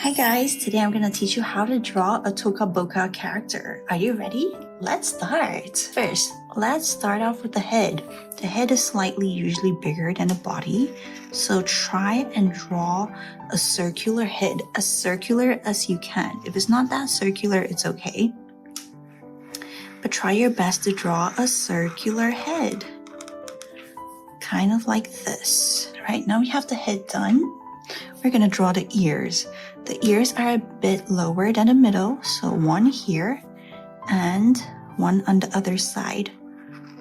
Hi guys, today I'm gonna teach you how to draw a Toca character. Are you ready? Let's start. First, let's start off with the head. The head is usually bigger than the body, so try and draw a circular head, as circular as you can. If it's not that circular, it's okay. But try your best to draw a circular head. Kind of like this. All right, now we have the head done. We're gonna draw the ears. The ears are a bit lower than the middle, so one here and one on the other side.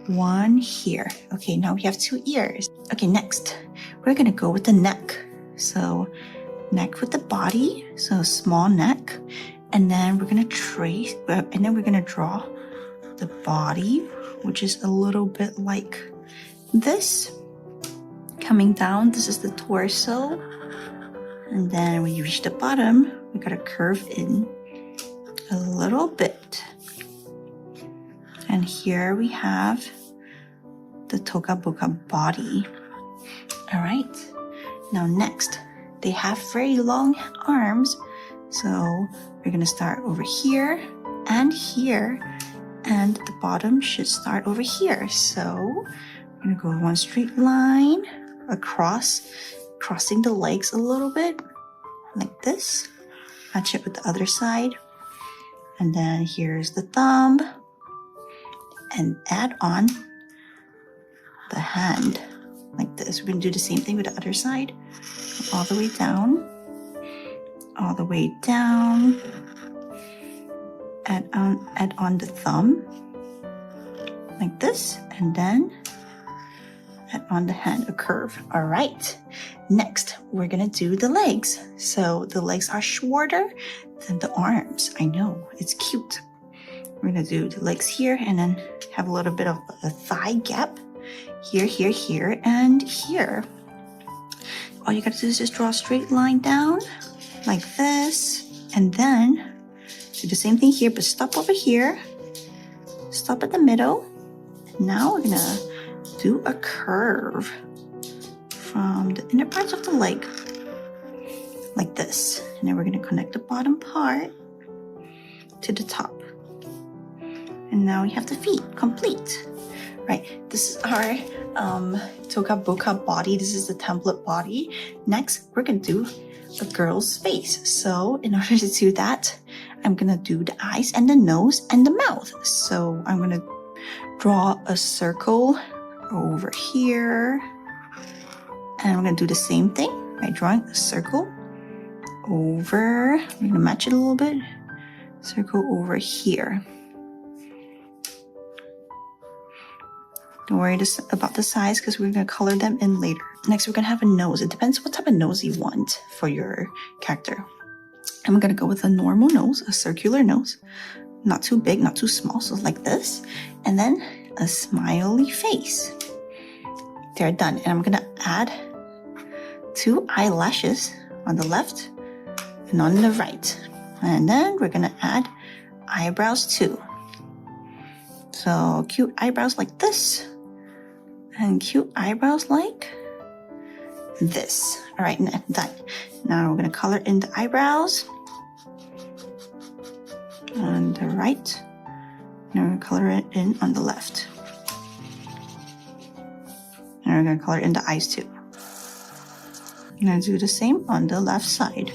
One here. Okay, now we have two ears. Okay, next, we're gonna go with the neck. So neck with the body, so small neck. And then we're gonna trace, and then we're gonna draw the body, which is a little bit like this. Coming down, this is the torso. And then when you reach the bottom, we gotta curve in a little bit. And here we have the Toca body. All right, now next, they have very long arms. So we're gonna start over here, and the bottom should start over here. So we're gonna go one straight line across, crossing the legs a little bit, like this. Match it with the other side. And then here's the thumb. And add on the hand, like this. We're gonna do the same thing with the other side. All the way down. All the way down. Add on the thumb, like this. And then add on the hand, a curve. All right. Next, we're gonna do the legs. So the legs are shorter than the arms. I know, it's cute. We're gonna do the legs here and then have a little bit of a thigh gap. Here, and here. All you gotta do is just draw a straight line down, like this. And then do the same thing here, but stop over here. Stop at the middle. Now we're gonna do a curve from the inner parts of the leg, like this. And then we're gonna connect the bottom part to the top. And now we have the feet complete. Right, this is our Toca body. This is the template body. Next, we're gonna do a girl's face. So in order to do that, I'm gonna do the eyes and the nose and the mouth. So I'm gonna draw a circle over here, and I'm gonna do the same thing by drawing a circle over. We're gonna match it a little bit. Circle over here. Don't worry about the size because we're gonna color them in later. Next, we're gonna have a nose. It depends what type of nose you want for your character. I'm gonna go with a normal nose, a circular nose. Not too big, not too small, so like this. And then a smiley face. They're done. And I'm gonna add 2 eyelashes on the left and on the right. And then we're gonna add eyebrows too. So cute eyebrows like this. And cute eyebrows like this. All right, done. Now we're gonna color in the eyebrows on the right. Now we're gonna color it in on the left. And we're gonna color in the eyes too. I'm gonna do the same on the left side.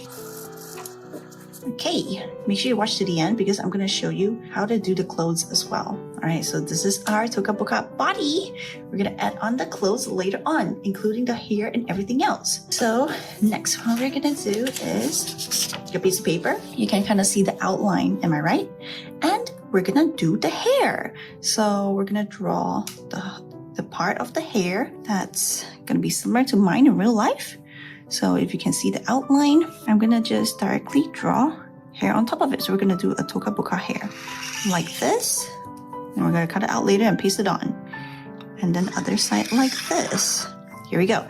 Okay, make sure you watch to the end because I'm gonna show you how to do the clothes as well. All right, so this is our Toca body. We're gonna add on the clothes later on, including the hair and everything else. So next, what we're gonna do is get a piece of paper. You can kind of see the outline, am I right? And we're gonna do the hair. So we're gonna draw the part of the hair that's gonna be similar to mine in real life. So if you can see the outline, I'm gonna just directly draw hair on top of it. So we're gonna do a Toca hair like this. And we're gonna cut it out later and paste it on. And then the other side like this. Here we go.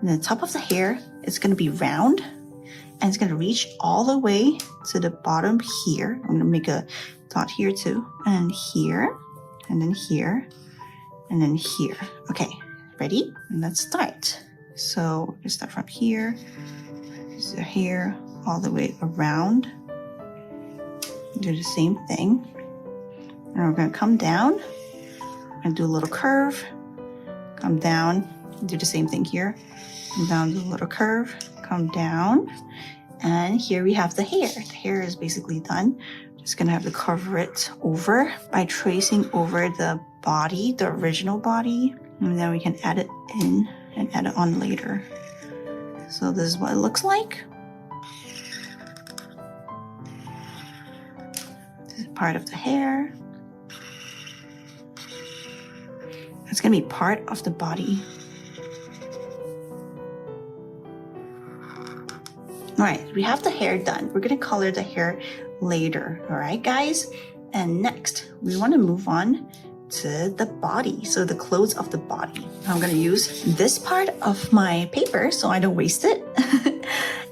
And the top of the hair is gonna be round and it's gonna reach all the way to the bottom here. I'm gonna make a dot here too. And here, and then here, and then here. Okay, ready? And let's start. So we start from here. This is the hair all the way around. Do the same thing. And we're gonna come down and do a little curve. Come down, do the same thing here. Come down, do a little curve, come down. And here we have the hair. The hair is basically done. Just gonna have to cover it over by tracing over the body, the original body. And then we can add it in and add it on later. So this is what it looks like. This is part of the hair. It's gonna be part of the body. All right, we have the hair done. We're gonna color the hair later, all right, guys? And next, we wanna move on to the body, so the clothes of the body. I'm gonna use this part of my paper so I don't waste it.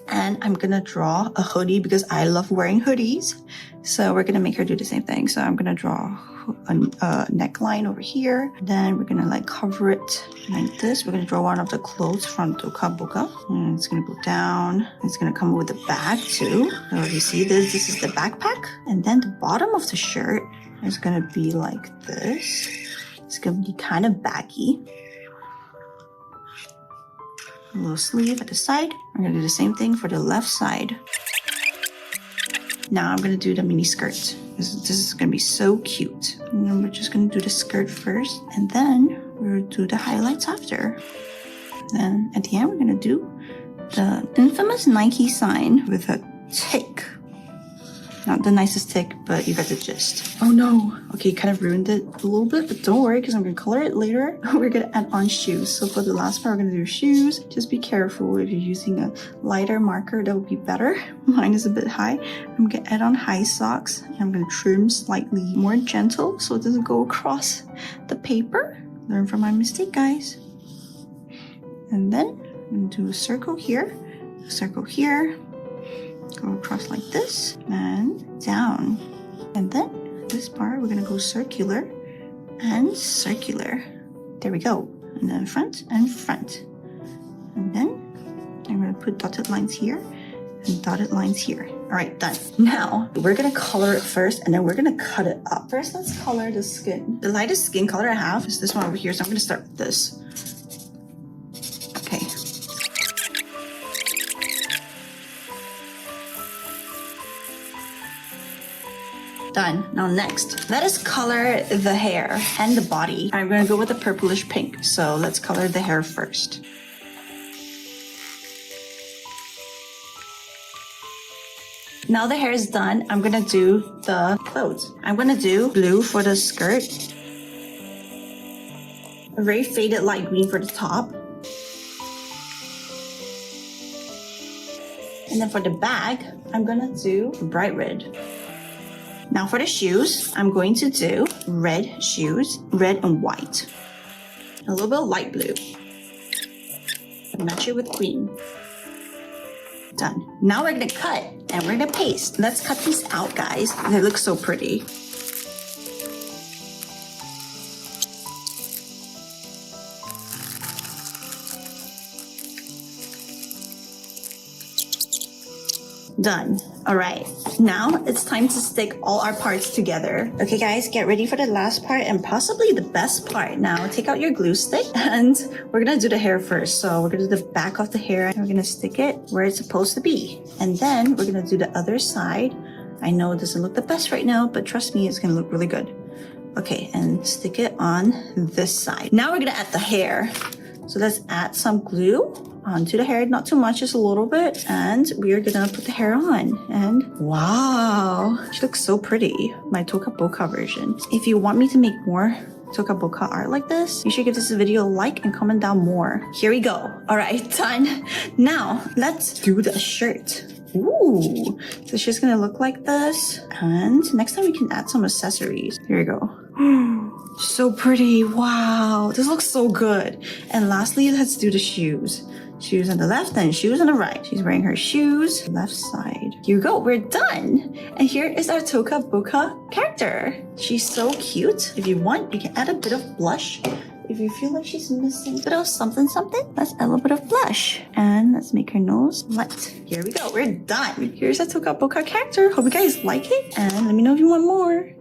And I'm gonna draw a hoodie because I love wearing hoodies. So we're gonna make her do the same thing. So I'm gonna draw a neckline over here. Then we're gonna like cover it like this. We're gonna draw one of the clothes from Toca Boca. And it's gonna go down. It's gonna come with a bag too. So you see this is the backpack. And then the bottom of the shirt is gonna be like this. It's gonna be kind of baggy. A little sleeve at the side. I'm gonna do the same thing for the left side. Now I'm gonna do the mini skirt. This is gonna be so cute. And then we're just gonna do the skirt first, and then we'll do the highlights after. Then at the end, we're gonna do the infamous Nike sign with a tick. Not the nicest tick, but you got the gist. Oh no. Okay, kind of ruined it a little bit, but don't worry because I'm gonna color it later. We're gonna add on shoes. So for the last part, we're gonna do shoes. Just be careful if you're using a lighter marker, that would be better. Mine is a bit high. I'm gonna add on high socks. And I'm gonna trim slightly more gentle so it doesn't go across the paper. Learn from my mistake, guys. And then I'm gonna do a circle here, a circle here. Go across like this and down. And then this part, we're gonna go circular and circular. There we go. And then front and front. And then I'm gonna put dotted lines here and dotted lines here. All right, done. Now we're gonna color it first and then we're gonna cut it up. First, let's color the skin. The lightest skin color I have is this one over here. So I'm gonna start with this. Okay. Done. Now next, let us color the hair and the body. I'm gonna go with a purplish pink. So let's color the hair first. Now the hair is done, I'm gonna do the clothes. I'm gonna do blue for the skirt, a very faded light green for the top, and then for the bag, I'm gonna do bright red. Now for the shoes, I'm going to do red shoes, red and white. A little bit of light blue. Match it with green. Done. Now we're gonna cut and we're gonna paste. Let's cut these out, guys. They look so pretty. Done. All right, now it's time to stick all our parts together. Okay guys, get ready for the last part and possibly the best part. Now take out your glue stick and we're gonna do the hair first. So we're gonna do the back of the hair and we're gonna stick it where it's supposed to be. And then we're gonna do the other side. I know it doesn't look the best right now, but trust me, it's gonna look really good. Okay, and stick it on this side. Now we're gonna add the hair. So let's add some glue onto the hair, not too much, just a little bit, and we are gonna put the hair on. And wow, she looks so pretty. My Toca Boca version. If you want me to make more Toca Boca art like this, you should give this video a like and comment down more. Here we go. All right, done. Now let's do the shirt. Ooh, so she's gonna look like this, and next time we can add some accessories. Here we go. So pretty. Wow, this looks so good. And lastly, let's do the shoes. Shoes on the left and shoes on the right. She's wearing her shoes, left side. Here we go, we're done. And here is our Toca Boca character. She's so cute. If you want, you can add a bit of blush if you feel like she's missing a little something, let's add a little bit of blush. And let's make her nose light. Here we go. We're done. Here's a Toca Boca character. Hope you guys like it. And let me know if you want more.